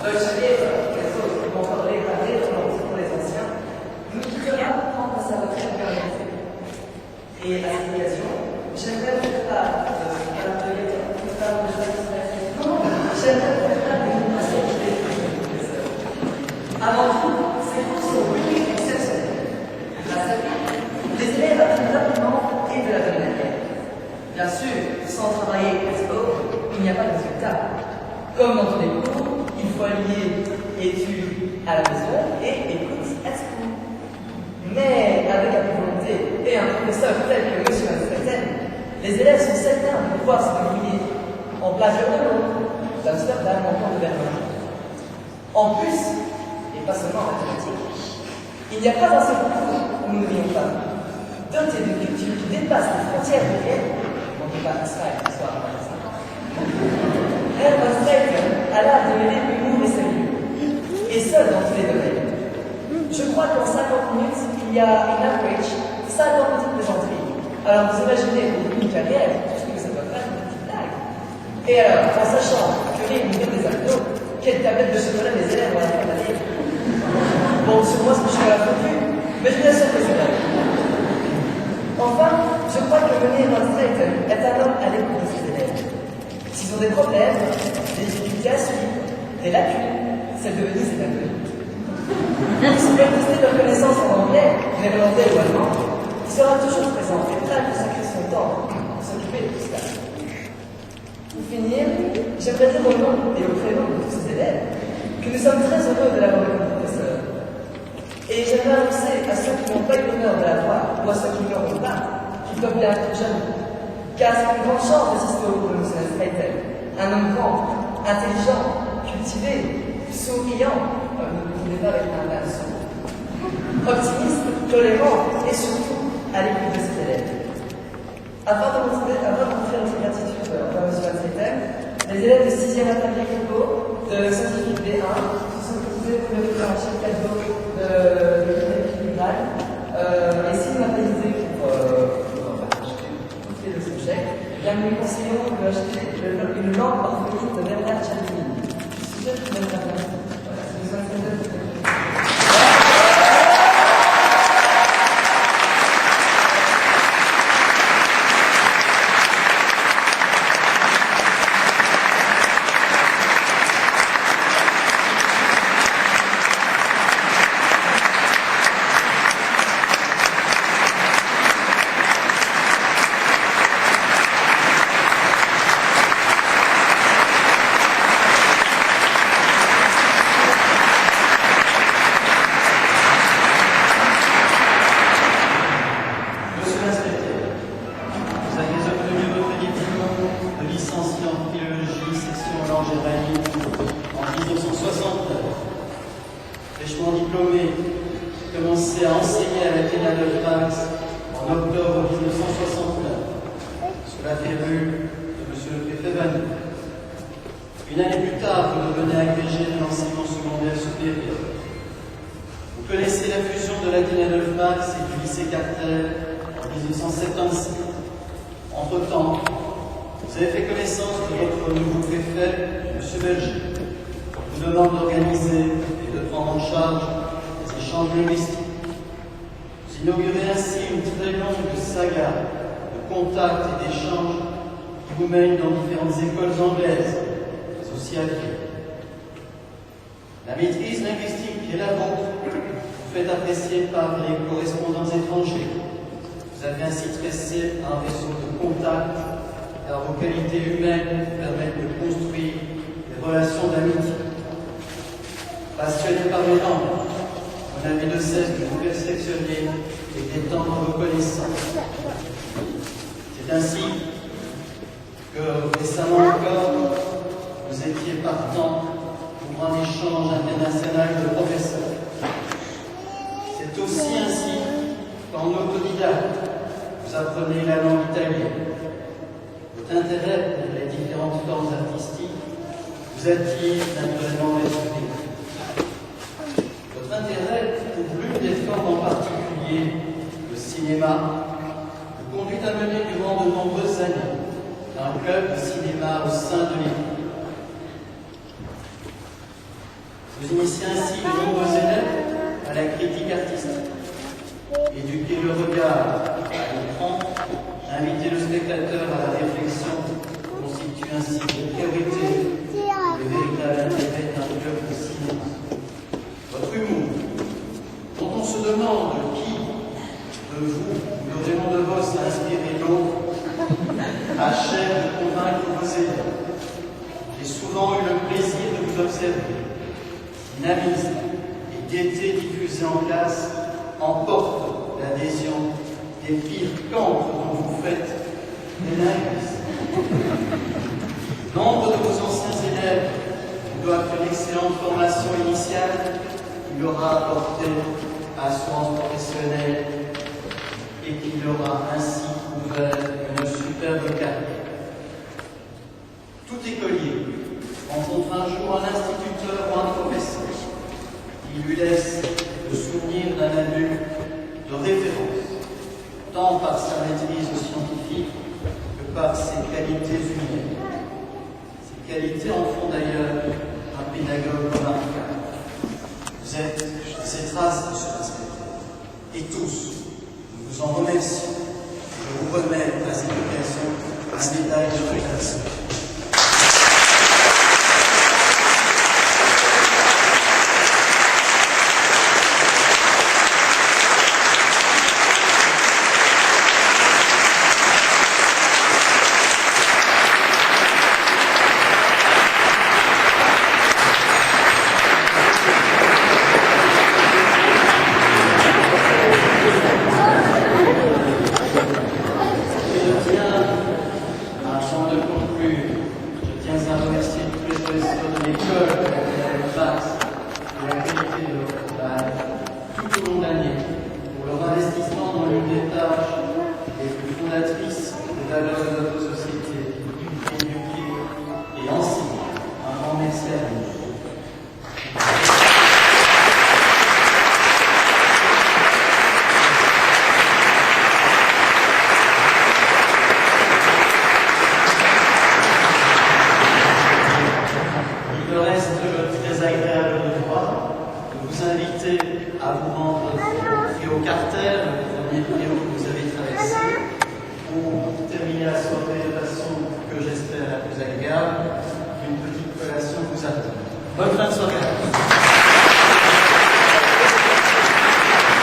Deutsche Lehrer, quelque chose qui vont parler pour les anciens, nous quittera pour prendre sa retraite permanente. Et à cette occasion, j'aimerais vous faire part de avant tout, ces cours sont vraiment exceptionnels. Grâce à lui, les élèves apprennent rapidement et de la bonne manière. Bien sûr, sans travailler avec sport, il n'y a pas de résultat. Comme dans tous les cours, il faut allier études à la maison et écoute à school. Mais avec la volonté et un professeur tel que M. Van, les élèves sont certains de pouvoir se débrouiller en plagiat de Londres, d'Amsterdam, encore de Berlin. En plus, et pas seulement en mathématiques, il n'y a pas un seul cours où nous n'ayons pas doté de culture qui dépasse les frontières réelles. On ne peut pas Israël qui soit à 25 ans. Herr Van a l'art de mêler l'humour et sérieux, et seul dans tous les domaines. Je crois qu'en 50 minutes, il y a une average 50 petites plaisanteries. Alors vous imaginez au début d'une carrière, tout ce que ça peut faire, une petite blague. Et alors, en sachant que les millions des abdos, quelle tablette de chocolat les élèves vont la fin de l'année. Bon, sur moi, c'est que je suis à la fondue, mais je bien sûr que c'est là. Enfin, je crois que mener notre Drayton est un homme à l'écoute de ses élèves. S'ils ont des problèmes, des difficultés à suivre, des lacunes, c'est devenu ses lacunes. S'ils veulent tester leur connaissance en anglais, néerlandais ou allemand, il sera toujours présent et prêt à consacrer son temps pour s'occuper de tout cela. Pour finir, j'aimerais dire au nom et au prénom de tous ces élèves que nous sommes très heureux de l'avoir comme professeur. Et j'aimerais annoncer à ceux qui n'ont pas eu l'honneur de l'avoir, ou à ceux qui ne l'auront pas, qu'ils peuvent l'être jamais. Car c'est une grande chance d'assister au cours de M. Streitel, un homme grand, intelligent, cultivé, souriant, ne me confondez pas avec un garçon, optimiste, tolérant et surtout à l'écoute de ses élèves. Afin de montrer notre gratitude envers M. Streitel, les élèves de 6e atelier Coco, de scientifique B1, se sont proposés pour le faire un chef cadeau de l'équipe équilibrale et stigmatisés pour acheter le sujet. Bien, nous lui conseillons d'acheter une lampe orpheline de Bernard Chalini. Sujet qui donne la place. Voilà, c'est besoin de Une année plus tard, vous devenez agrégé de l'enseignement secondaire supérieur. Vous connaissez la fusion de l'Athénée Adolphe Max et du lycée Cartel en 1976. Entre-temps, vous avez fait connaissance de votre nouveau préfet, M. Berger, qui vous demande d'organiser et de prendre en charge les échanges linguistiques. Vous inaugurez ainsi une très longue saga de contacts et d'échanges qui vous mène dans différentes écoles anglaises, mais aussi à Lille. La maîtrise linguistique qui est la vôtre vous fait apprécier par les correspondants étrangers. Vous avez ainsi tressé un réseau de contacts car vos qualités humaines vous permettent de construire des relations d'amitié. Passionné par les langues, vous n'avez de cesse de vous perfectionner et d'étendre vos connaissances. C'est ainsi que récemment encore, vous étiez partant pour un échange international de professeurs. C'est aussi ainsi qu'en autodidacte, vous apprenez la langue italienne. Votre intérêt pour les différentes formes artistiques vous attire naturellement l'esprit. Votre intérêt pour l'une des formes en particulier, le cinéma, vous conduit à mener durant de nombreuses années un club de cinéma au sein de l'équipe. initier ainsi de nombreux élèves à la critique artistique, éduquer le regard à l'écran, inviter le spectateur à la réflexion constitue ainsi une priorité le véritable intérêt d'un club de cinéma. Votre humour, dont on se demande qui de vous ou de Raymond DeVos a inspiré l'autre, achève de convaincre vos élèves. J'ai souvent eu le plaisir de vous observer. Dynamisme et gaieté diffusée en classe emportent l'adhésion des pires cancres dont vous faites les linguistes. Nombre de vos anciens élèves doivent une excellente formation initiale qui leur a apporté assurance professionnelle et qui leur a ainsi ouvert une superbe carrière. Tout écolier rencontre un jour un instituteur ou un professeur qui lui laisse le souvenir d'un adulte de référence, tant par sa maîtrise scientifique que par ses qualités humaines. Ces qualités en font d'ailleurs un pédagogue remarquable. Vous êtes ces traces de ce respect. Et tous, nous vous en remercions. Je vous remets à cette occasion un médaille de récompense. À vous rendre au trio Carter, le premier trio que vous avez traversé, pour terminer la soirée de façon que j'espère la plus agréable. Une petite collation vous attend. Bonne fin de soirée.